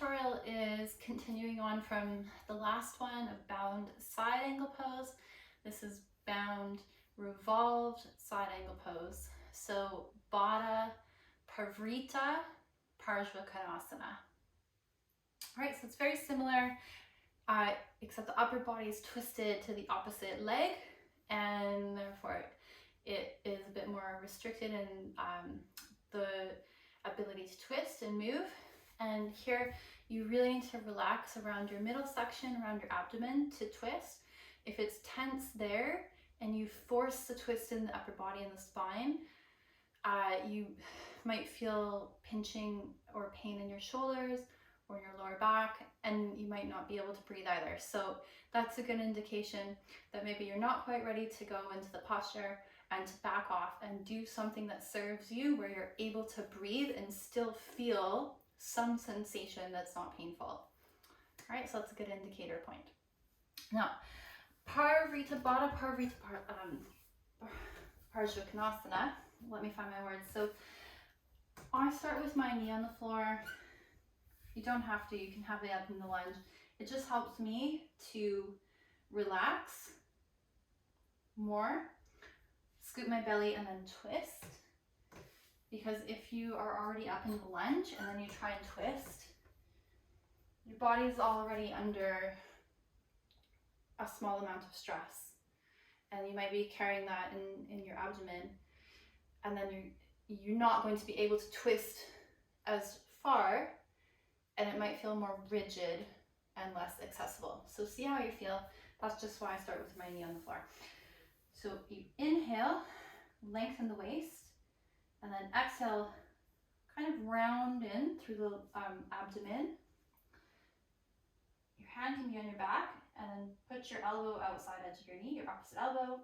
tutorial is continuing on from the last one of bound side angle pose. This is bound revolved side angle pose. So Baddha Parivrtta Parsvakonasana. All right, so it's very similar, except the upper body is twisted to the opposite leg, and therefore it is a bit more restricted in the ability to twist and move. And here you really need to relax around your middle section, around your abdomen to twist. If it's tense there and you force the twist in the upper body and the spine, you might feel pinching or pain in your shoulders or your lower back, and you might not be able to breathe either. So that's a good indication that maybe you're not quite ready to go into the posture and to back off and do something that serves you, where you're able to breathe and still feel some sensation that's not painful. All right, so that's a good indicator point. Now, Baddha Parivrtta Parsvakonasana. Let me find my words. So I start with my knee on the floor. You don't have to, you can have it up in the lunge. It just helps me to relax more, scoop my belly, and then twist. Because if you are already up in the lunge and then you try and twist, your body's already under a small amount of stress. And you might be carrying that in your abdomen. And then you're not going to be able to twist as far, and it might feel more rigid and less accessible. So see how you feel. That's just why I start with my knee on the floor. So you inhale, lengthen the waist, and then exhale, kind of round in through the abdomen. Your hand can be on your back, and then put your elbow outside edge of your knee, your opposite elbow.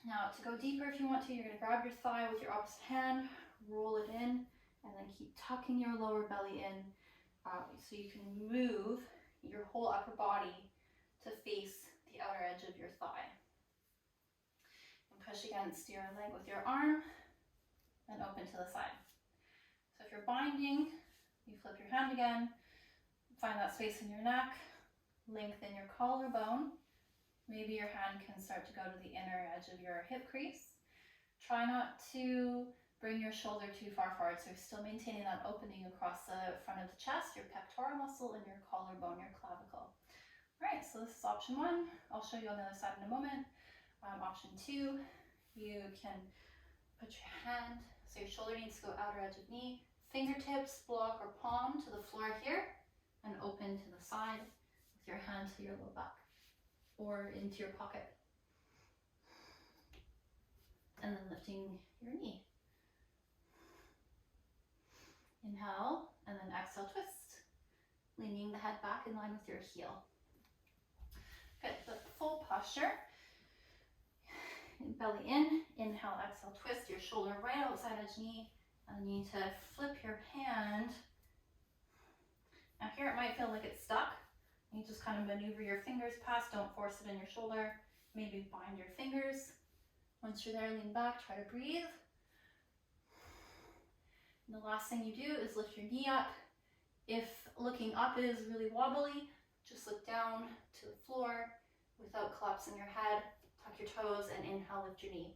Now to go deeper, if you want to, you're going to grab your thigh with your opposite hand, roll it in, and then keep tucking your lower belly in so you can move your whole upper body to face the outer edge of your thigh. And push against your leg with your arm and open to the side. So if you're binding, you flip your hand again, find that space in your neck, lengthen your collarbone. Maybe your hand can start to go to the inner edge of your hip crease. Try not to bring your shoulder too far forward, so you're still maintaining that opening across the front of the chest, your pectoral muscle, and your collarbone, your clavicle. All right, so this is option one. I'll show you on the other side in a moment. Option two, you can put your hand, so your shoulder needs to go outer edge of knee, fingertips, block or palm to the floor here, and open to the side with your hand to your low back or into your pocket. And then lifting your knee. Inhale, and then exhale, twist. Leaning the head back in line with your heel. Good, the full posture. Belly in, inhale, exhale, twist your shoulder right outside edge knee. And you need to flip your hand. Now here it might feel like it's stuck. You just kind of maneuver your fingers past, don't force it in your shoulder. Maybe bind your fingers. Once you're there, lean back, try to breathe. And the last thing you do is lift your knee up. If looking up is really wobbly, just look down to the floor without collapsing your head. Tuck your toes and inhale, lift your knee.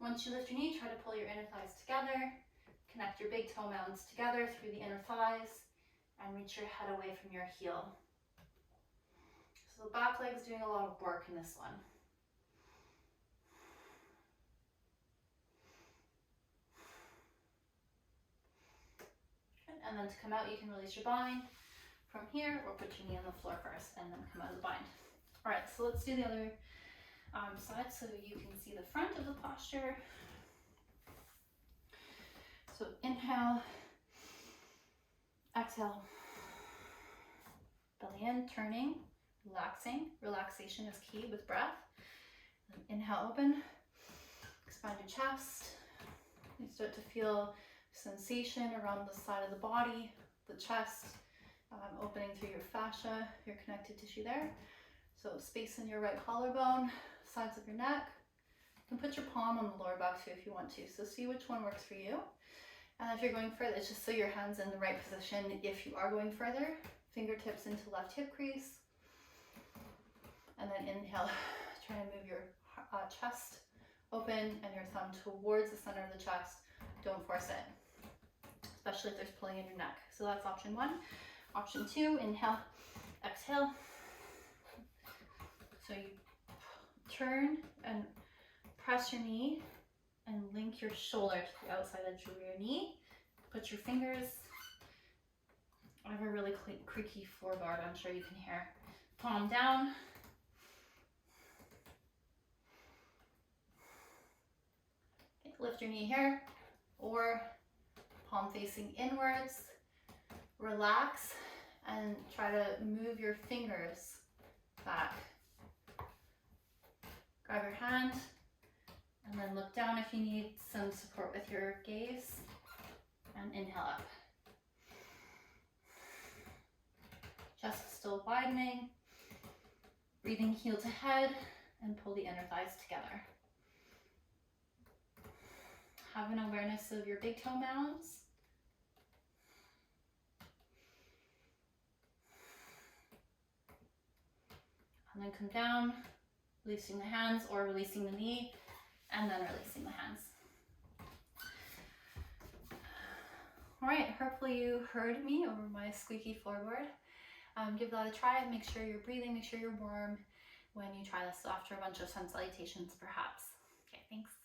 Once you lift your knee, try to pull your inner thighs together. Connect your big toe mounds together through the inner thighs and reach your head away from your heel. So the back leg's doing a lot of work in this one. And then to come out, you can release your bind from here, or put your knee on the floor first and then come out of the bind. All right, so let's do the other side so you can see the front of the posture. So inhale, exhale, belly in, turning, relaxing. Relaxation is key with breath. Inhale, open, expand your chest. You start to feel sensation around the side of the body, the chest, opening through your fascia, your connective tissue there. So space in your right collarbone, sides of your neck. You can put your palm on the lower back too if you want to. So see which one works for you. And if you're going further, it's just so your hand's in the right position. If you are going further, fingertips into left hip crease. And then inhale, try to move your chest open and your thumb towards the center of the chest. Don't force it, especially if there's pulling in your neck. So that's option 1. Option 2, inhale, exhale. So you turn and press your knee and link your shoulder to the outside edge of your knee. Put your fingers, I have a really creaky floorboard, I'm sure you can hear. Palm down. Okay, lift your knee here, or palm facing inwards. Relax and try to move your fingers back. Grab your hand and then look down if you need some support with your gaze, and inhale up. Chest still widening. Breathing heel to head and pull the inner thighs together. Have an awareness of your big toe mounds. And then come down, releasing the hands or releasing the knee, and then releasing the hands. All right, hopefully you heard me over my squeaky floorboard. Give that a try. Make sure you're breathing, make sure you're warm when you try this after a bunch of sun salutations perhaps. Okay, thanks.